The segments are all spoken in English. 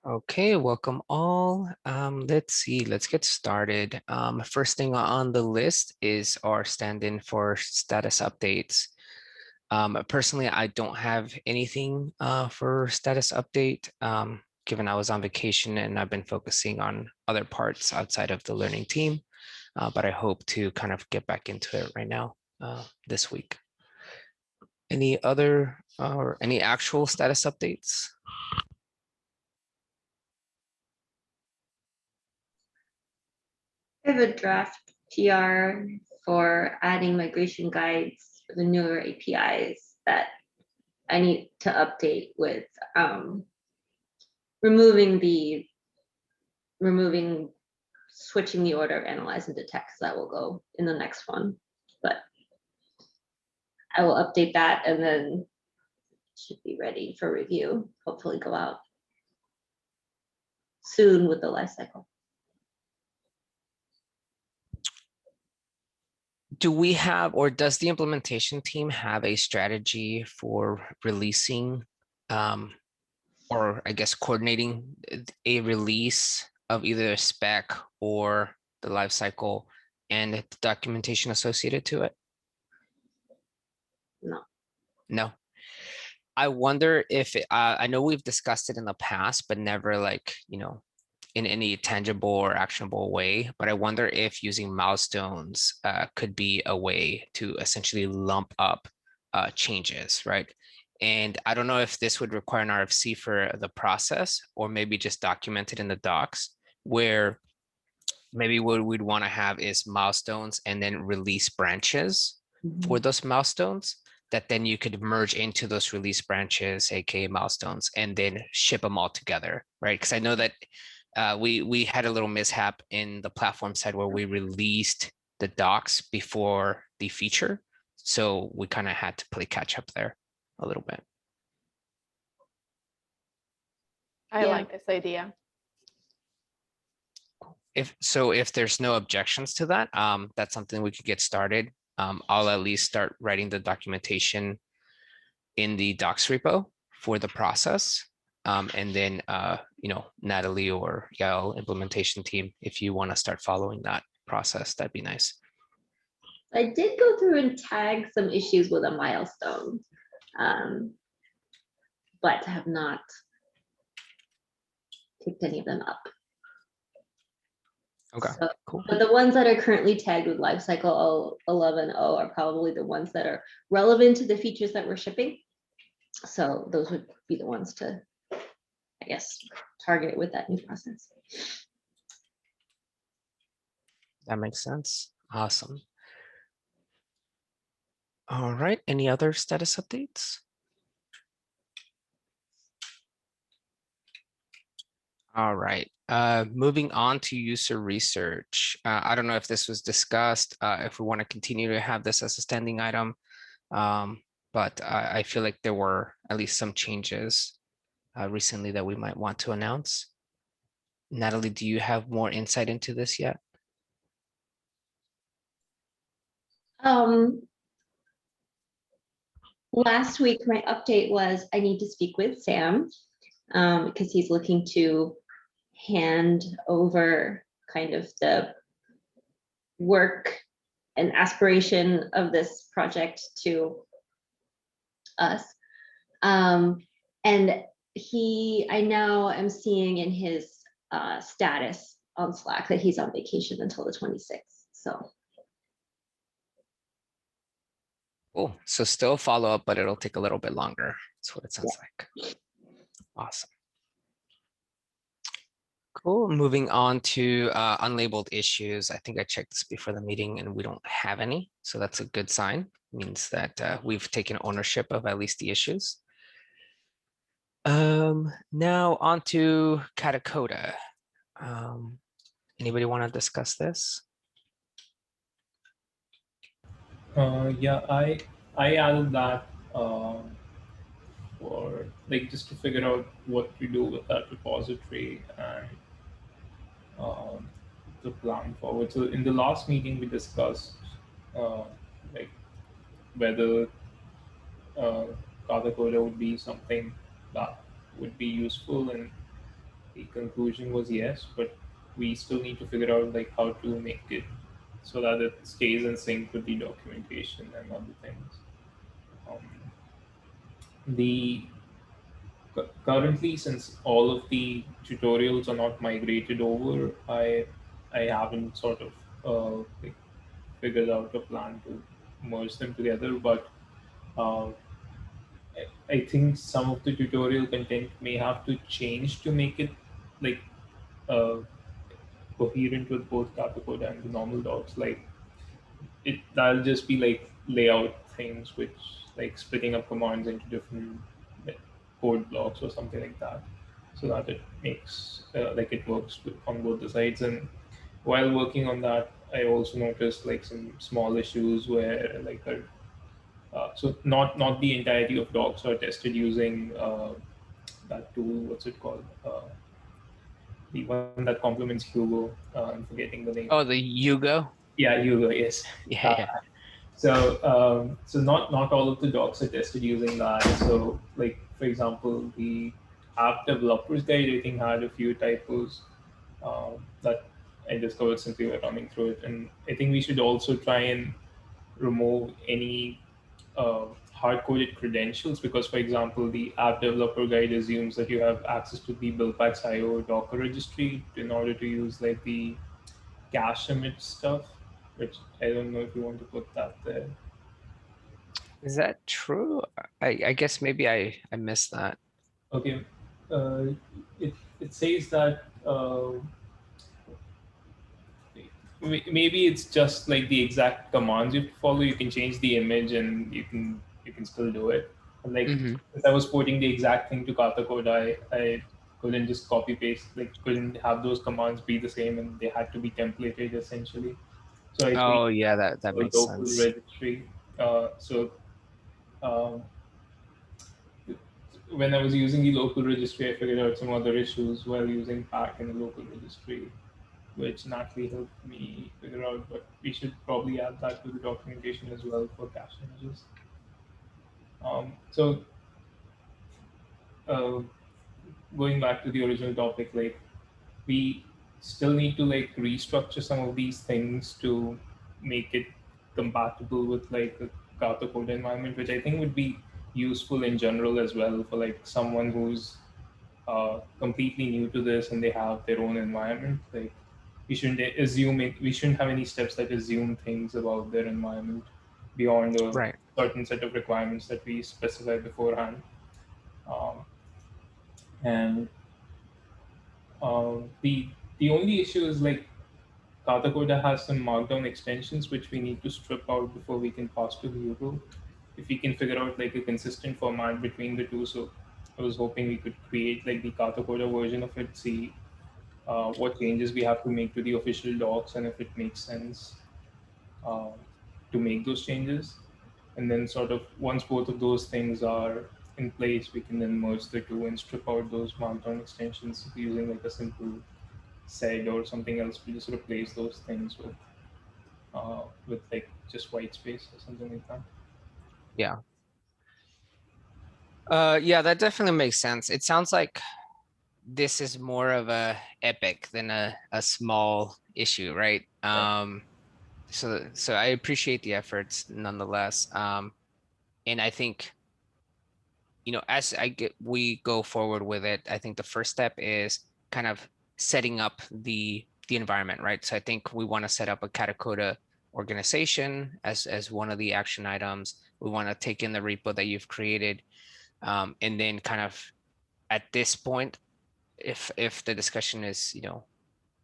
Okay, welcome all. Let's see, let's get started. First thing on the list is our stand-in for status updates. Personally, I don't have anything for status update, given I was on vacation and I've been focusing on other parts outside of the learning team, but I hope to kind of get back into it right now this week. Any other or any actual status updates? I have a draft PR for adding migration guides for the newer APIs that I need to update with switching the order of analyze into text. That will go in the next one, but I will update that and then should be ready for review. Hopefully go out soon with the life cycle. Do we have, or does the implementation team have a strategy for releasing, or I guess coordinating a release of either a spec or the life cycle and the documentation associated to it? No. No. I wonder if I know we've discussed it in the past, but never like, in any tangible or actionable way. But I wonder if using milestones could be a way to essentially lump up changes, right? And I don't know if this would require an RFC for the process or maybe just document it in the docs, where maybe what we'd want to have is milestones and then release branches for those milestones that then you could merge into those release branches, aka milestones, and then ship them all together, right? Because I know that we had a little mishap in the platform side where we released the docs before the feature. So we kind of had to play catch up there a little bit. I like this idea. If there's no objections to that, that's something we could get started. I'll at least start writing the documentation in the docs repo for the process. And then, Natalie or Yael implementation team, if you want to start following that process, that'd be nice. I did go through and tag some issues with a milestone, but have not picked any of them up. Okay, so, cool. But the ones that are currently tagged with lifecycle 11.0 are probably the ones that are relevant to the features that we're shipping. So those would be the ones to, I guess, target with that new process. That makes sense. Awesome. All right, any other status updates? All right, moving on to user research. I don't know if this was discussed, if we want to continue to have this as a standing item, but I feel like there were at least some changes recently that we might want to announce. Natalie, do you have more insight into this yet? Last week, my update was I need to speak with Sam because he's looking to hand over kind of the work and aspiration of this project to us. And I now am seeing in his status on Slack that he's on vacation until the 26th. So. Cool. So still follow up, but it'll take a little bit longer. That's what it sounds like. Awesome. Cool. Moving on to unlabeled issues. I think I checked this before the meeting and we don't have any. So that's a good sign. It means that we've taken ownership of at least the issues. Now on to Katacoda. Anybody want to discuss this? Yeah, I added that for like just to figure out what to do with that repository and the plan forward. So in the last meeting we discussed like whether Katacoda would be something that would be useful in the conclusion was yes, but we still need to figure out like how to make it so that it stays in sync with the documentation and other things. Um, the currently, since all of the tutorials are not migrated over, I haven't sort of like figured out a plan to merge them together. But uh, I think some of the tutorial content may have to change to make it like uh, coherent with both Katakoda and the normal docs. Like that'll just be like layout things, which like splitting up commands into different like, code blocks or something like that, so that it makes like it works on both the sides. And while working on that, I also noticed like some small issues where like so not the entirety of docs are tested using that tool. What's it called? The one that complements Hugo. I'm forgetting the name. Oh, the Yugo. Yeah, Hugo. Yes. Yeah, yeah. So not all of the docs are tested using that. So like for example, the app developers guide I think had a few typos that I discovered simply by running through it, and I think we should also try and remove any hard-coded credentials because, for example, the app developer guide assumes that you have access to the Buildpacks IO Docker registry in order to use like the cache image stuff, which I don't know if you want to put that there. Is that true? I guess maybe I missed that. Okay, uh, it says that maybe it's just like the exact commands you have to follow. You can change the image and you can still do it. And like Hmm. if I was porting the exact thing to Kata code, I couldn't just copy paste, like couldn't have those commands be the same and they had to be templated essentially. So I Oh, tweaked yeah, that a makes local sense. registry. So um, when I was using the local registry, I figured out some other issues while using pack in the local registry, which Natalie helped me figure out. But we should probably add that to the documentation as well for cache images. So uh, going back to the original topic, like we still need to like restructure some of these things to make it compatible with like the Kata code environment, which I think would be useful in general as well for like someone who's completely new to this and they have their own environment. Like we shouldn't have any steps that assume things about their environment beyond a Right. certain set of requirements that we specify beforehand. Um, and the only issue is like Katakoda has some markdown extensions which we need to strip out before we can pass to Hugo. If we can figure out like a consistent format between the two, so I was hoping we could create like the Katakoda version of it, see what changes we have to make to the official docs and if it makes sense uh, to make those changes. And then, sort of, once both of those things are in place, we can then merge the two and strip out those markdown extensions using like a simple sed or something else to just replace those things with like just white space or something like that. Yeah. Yeah, that definitely makes sense. It sounds like this is more of a epic than a small issue, right? Yeah. So I appreciate the efforts nonetheless. And I think, as we go forward with it, I think the first step is kind of setting up the environment, right? So I think we want to set up a Katacoda organization as one of the action items. We want to take in the repo that you've created, and then kind of at this point, if the discussion is,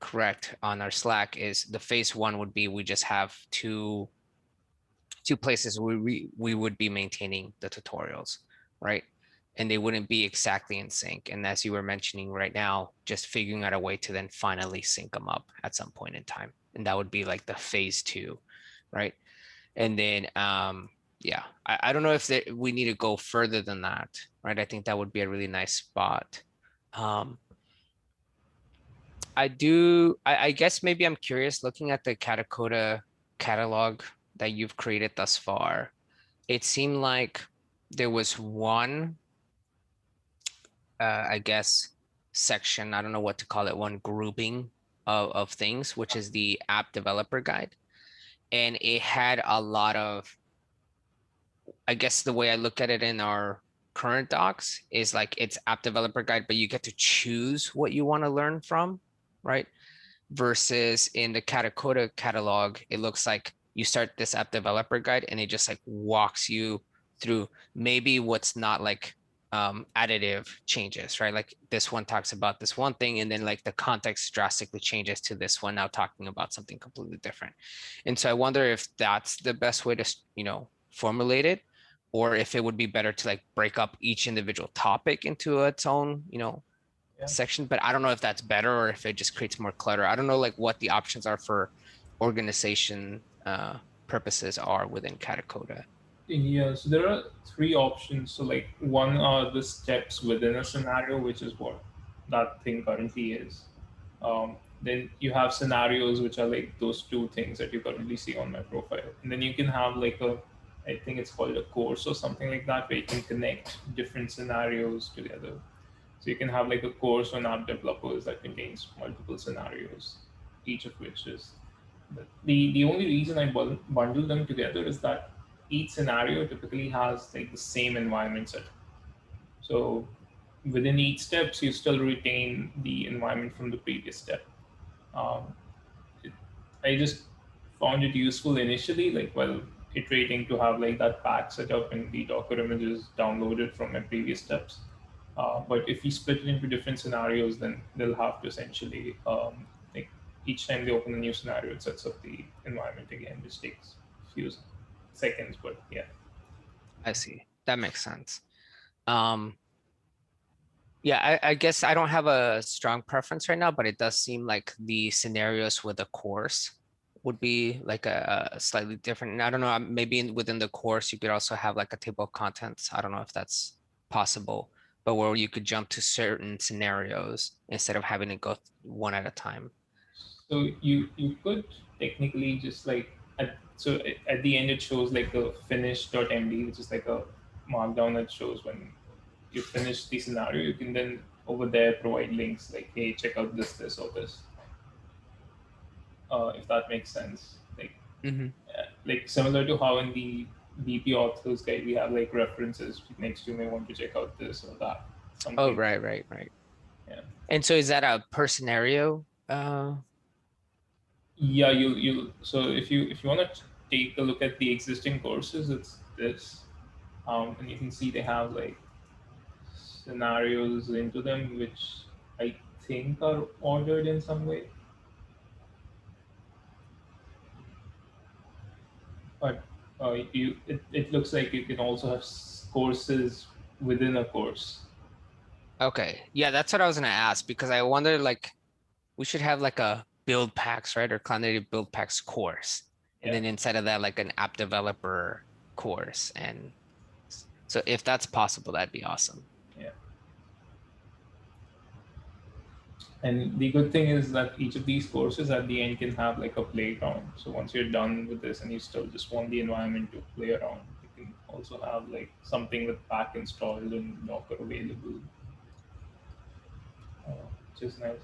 correct on our Slack, is the phase one would be we just have two places where we would be maintaining the tutorials, right? And they wouldn't be exactly in sync. And as you were mentioning right now, just figuring out a way to then finally sync them up at some point in time. And that would be like the phase two, right? And then yeah, I don't know if we need to go further than that, right? I think that would be a really nice spot. Um, I guess maybe I'm curious looking at the Katacoda catalog that you've created thus far. It seemed like there was one, I guess, section, I don't know what to call it, one grouping of things, which is the app developer guide. And it had a lot of, I guess the way I look at it in our current docs is like it's app developer guide, but you get to choose what you want to learn from, right? Versus in the Katacoda catalog, it looks like you start this app developer guide and it just like walks you through maybe what's not like additive changes, right? Like this one talks about this one thing and then like the context drastically changes to this one now talking about something completely different. And so I wonder if that's the best way to, formulate it, or if it would be better to like break up each individual topic into its own, Yeah. section, but I don't know if that's better or if it just creates more clutter. I don't know like what the options are for organization purposes are within Katacoda. Yeah, so there are three options. So like one are the steps within a scenario, which is what that thing currently is. Then you have scenarios, which are like those two things that you currently see on my profile. And then you can have like I think it's called a course or something like that, where you can connect different scenarios together. So you can have like a course on app developers that contains multiple scenarios, each of which is the only reason I bundle them together is that each scenario typically has like the same environment set. So within each steps, you still retain the environment from the previous step. Um, it, I just found it useful initially, like while iterating, to have like that pack set up and the Docker images downloaded from my previous steps. But if we split it into different scenarios, then they'll have to essentially like each time they open a new scenario, it sets up the environment again, which takes a few seconds. But yeah, I see. That makes sense. Um, yeah, I guess I don't have a strong preference right now, but it does seem like the scenarios with a course would be like a slightly different. And I don't know, maybe within the course, you could also have like a table of contents. I don't know if that's possible, but where you could jump to certain scenarios instead of having to go one at a time. so you could technically just like at the end it shows like a finish.md, which is like a markdown that shows when you finish the scenario. You can then over there provide links like, hey, check out this or this, if that makes sense. Mhm. Like similar to how in the BP authors guide we have like references next, you may want to check out this or that, Oh, something. right. Yeah. And so is that a per scenario? Yeah, you so if you want to take a look at the existing courses, it's this, and you can see they have like scenarios into them, which I think are ordered in some way. But it looks like you can also have courses within a course. Okay. Yeah, that's what I was gonna ask because I wonder like we should have like a build packs, right? Or cloud native build packs course. And Yeah. then inside of that, like an app developer course. And so if that's possible, that'd be awesome. Yeah. And the good thing is that each of these courses at the end can have like a playground. So once you're done with this and you still just want the environment to play around, you can also have like something with pack installed and Docker available, which is nice.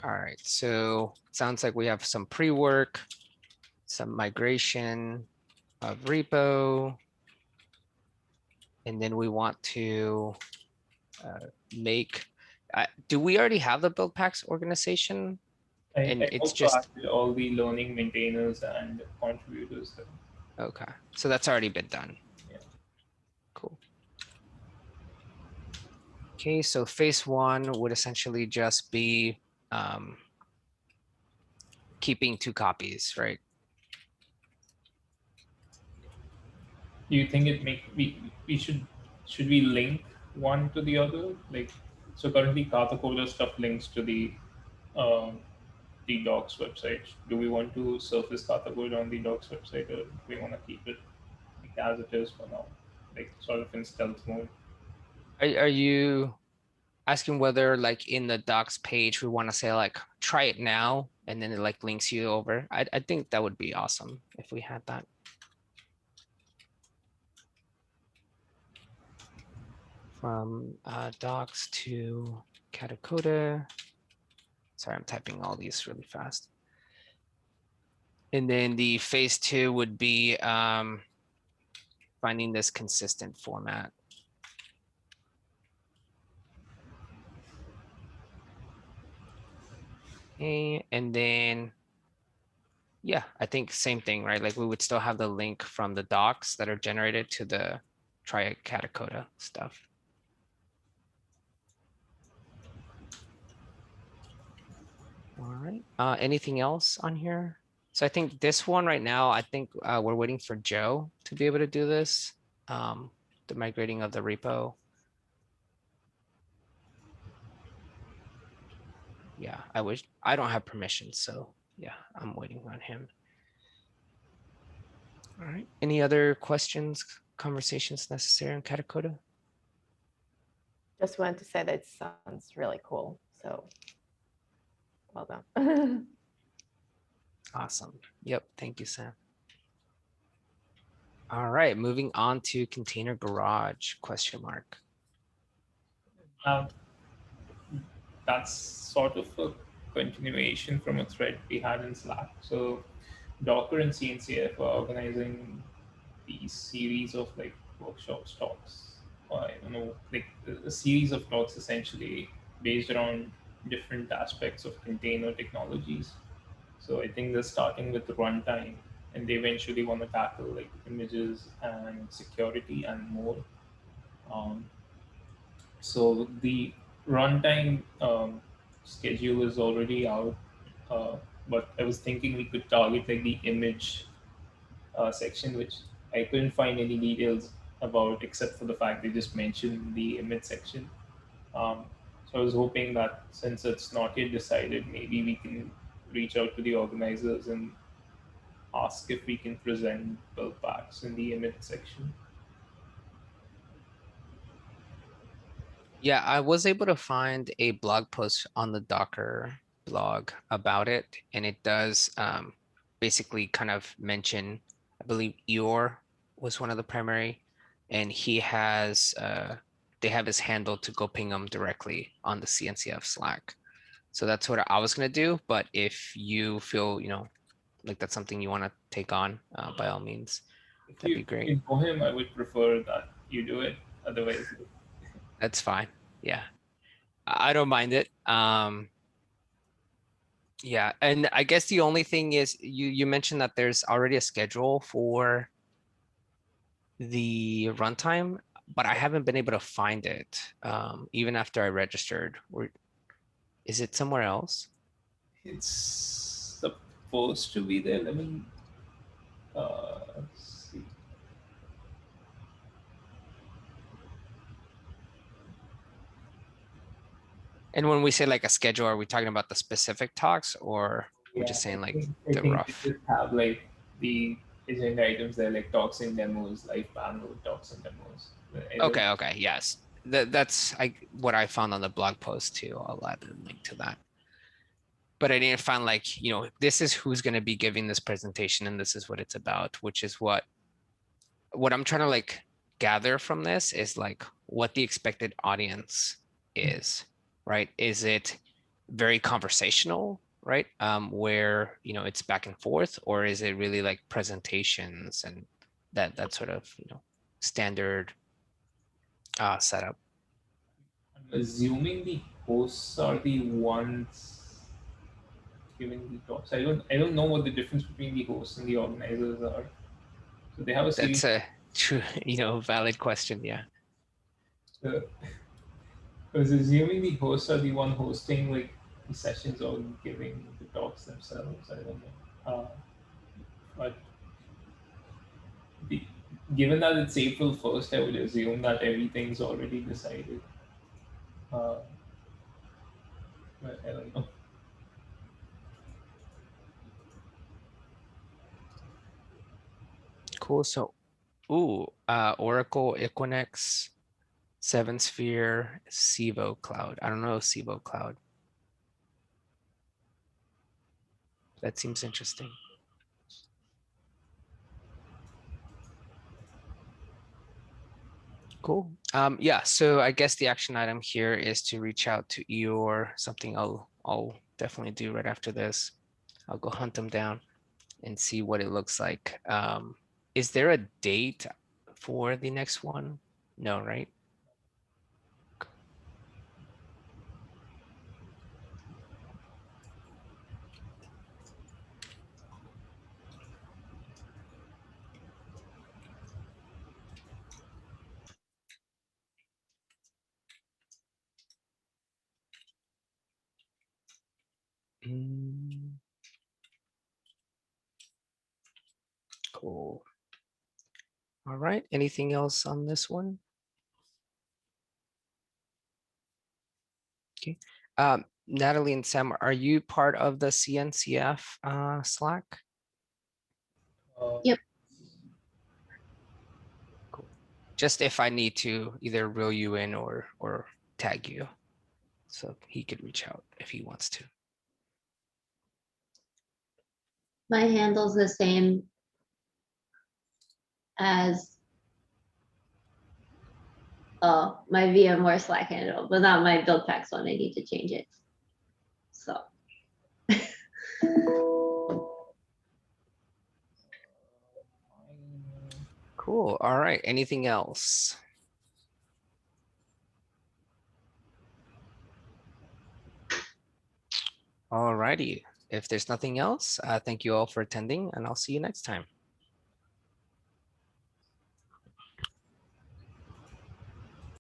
All right. So sounds like we have some pre-work, some migration of repo. And then we want to make, do we already have the build packs organization? And I it's also just, added all the learning maintainers and contributors there. okay. So that's already been done. Yeah. Cool. Okay, so phase one would essentially just be keeping 2 copies, right? Do you think we should we link one to the other? Like, so currently Katakoda stuff links to um, the docs website. Do we want to surface Katakoda on the docs website, or do we want to keep it like as it is for now, like sort of in stealth mode? Are you asking whether like in the docs page, we want to say like, try it now, and then it like links you over? I think that would be awesome if we had that. from docs to Katacoda. Sorry, I'm typing all these really fast. And then the phase 2 would be finding this consistent format. Okay, and then, yeah, I think same thing, right? Like we would still have the link from the docs that are generated to the Triacatacoda stuff. All right, anything else on here? So I think this one right now, I think we're waiting for Joe to be able to do this, the migrating of the repo. Yeah, I don't have permission, so yeah, I'm waiting on him. All right, any other questions, conversations necessary on Katacoda? Just wanted to say that it sounds really cool. So well done. Awesome. Yep, thank you, Sam. All right, moving on to Container Garage, question mark. That's sort of a continuation from a thread we had in Slack. So Docker and CNCF are organizing these series of like workshops, talks, or I don't know, like a series of talks essentially based around different aspects of container technologies. So I think they're starting with runtime, and they eventually want to tackle like images and security and more. Um, so the runtime schedule is already out, uh, but I was thinking we could target like the image section, which I couldn't find any details about except for the fact they just mentioned the image section. Um, so I was hoping that since it's not yet decided, maybe we can reach out to the organizers and ask if we can present Buildpacks in the image section. Yeah, I was able to find a blog post on the Docker blog about it, and it does basically kind of mention, I believe Eeyore was one of the primary, and he has they have his handle to go ping him directly on the CNCF Slack. So that's what I was gonna do, but if you feel, like that's something you want to take on, by all means, If that'd you be great. can know him, I would prefer that you do it. Otherwise, That's fine. Yeah, I don't mind it. Yeah, and I guess the only thing is you mentioned that there's already a schedule for the runtime, but I haven't been able to find it, even after I registered. Or is it somewhere else? it's supposed to be there. Let me see. And when we say like a schedule, are we talking about the specific talks, or we're Yeah, just saying like I the think they rough? just have like the agenda items there, like talks and demos, live panel, talks and demos. I don't. Okay, yes. That's what I found on the blog post too. I'll add a link to that. But I didn't find like, this is who's going to be giving this presentation and this is what it's about, which is what I'm trying to like gather from this is like what the expected audience is, right? Is it very conversational, right? Where, it's back and forth, or is it really like presentations and that sort of, standard setup? I'm assuming the hosts are the ones giving the talks. I don't know what the difference between the hosts and the organizers are. So they have a series. That's a true, valid question. Yeah. Uh, I was assuming the hosts are the one hosting like the sessions or giving the talks themselves. I don't know. But the, given that it's April 1st, I would assume that everything's already decided. Uh, but I don't know. Cool. So, Oracle, Equinix, Seven Sphere, Civo Cloud. I don't know Civo Cloud. That seems interesting. Cool. Yeah, so I guess the action item here is to reach out to Eeyore, something I'll definitely do right after this. I'll go hunt them down and see what it looks like. Is there a date for the next one? No, right? Mm, cool. All right. Anything else on this one? Okay. Natalie and Sam, are you part of the CNCF Slack? Uh, Yep. Cool. Just if I need to either reel you in or tag you, so he could reach out if he wants to. My handle's the same as, oh, my VMware Slack handle, but not my Buildpacks one. I need to change it. So. Cool. All right. Anything else? All righty. If there's nothing else, thank you all for attending, and I'll see you next time.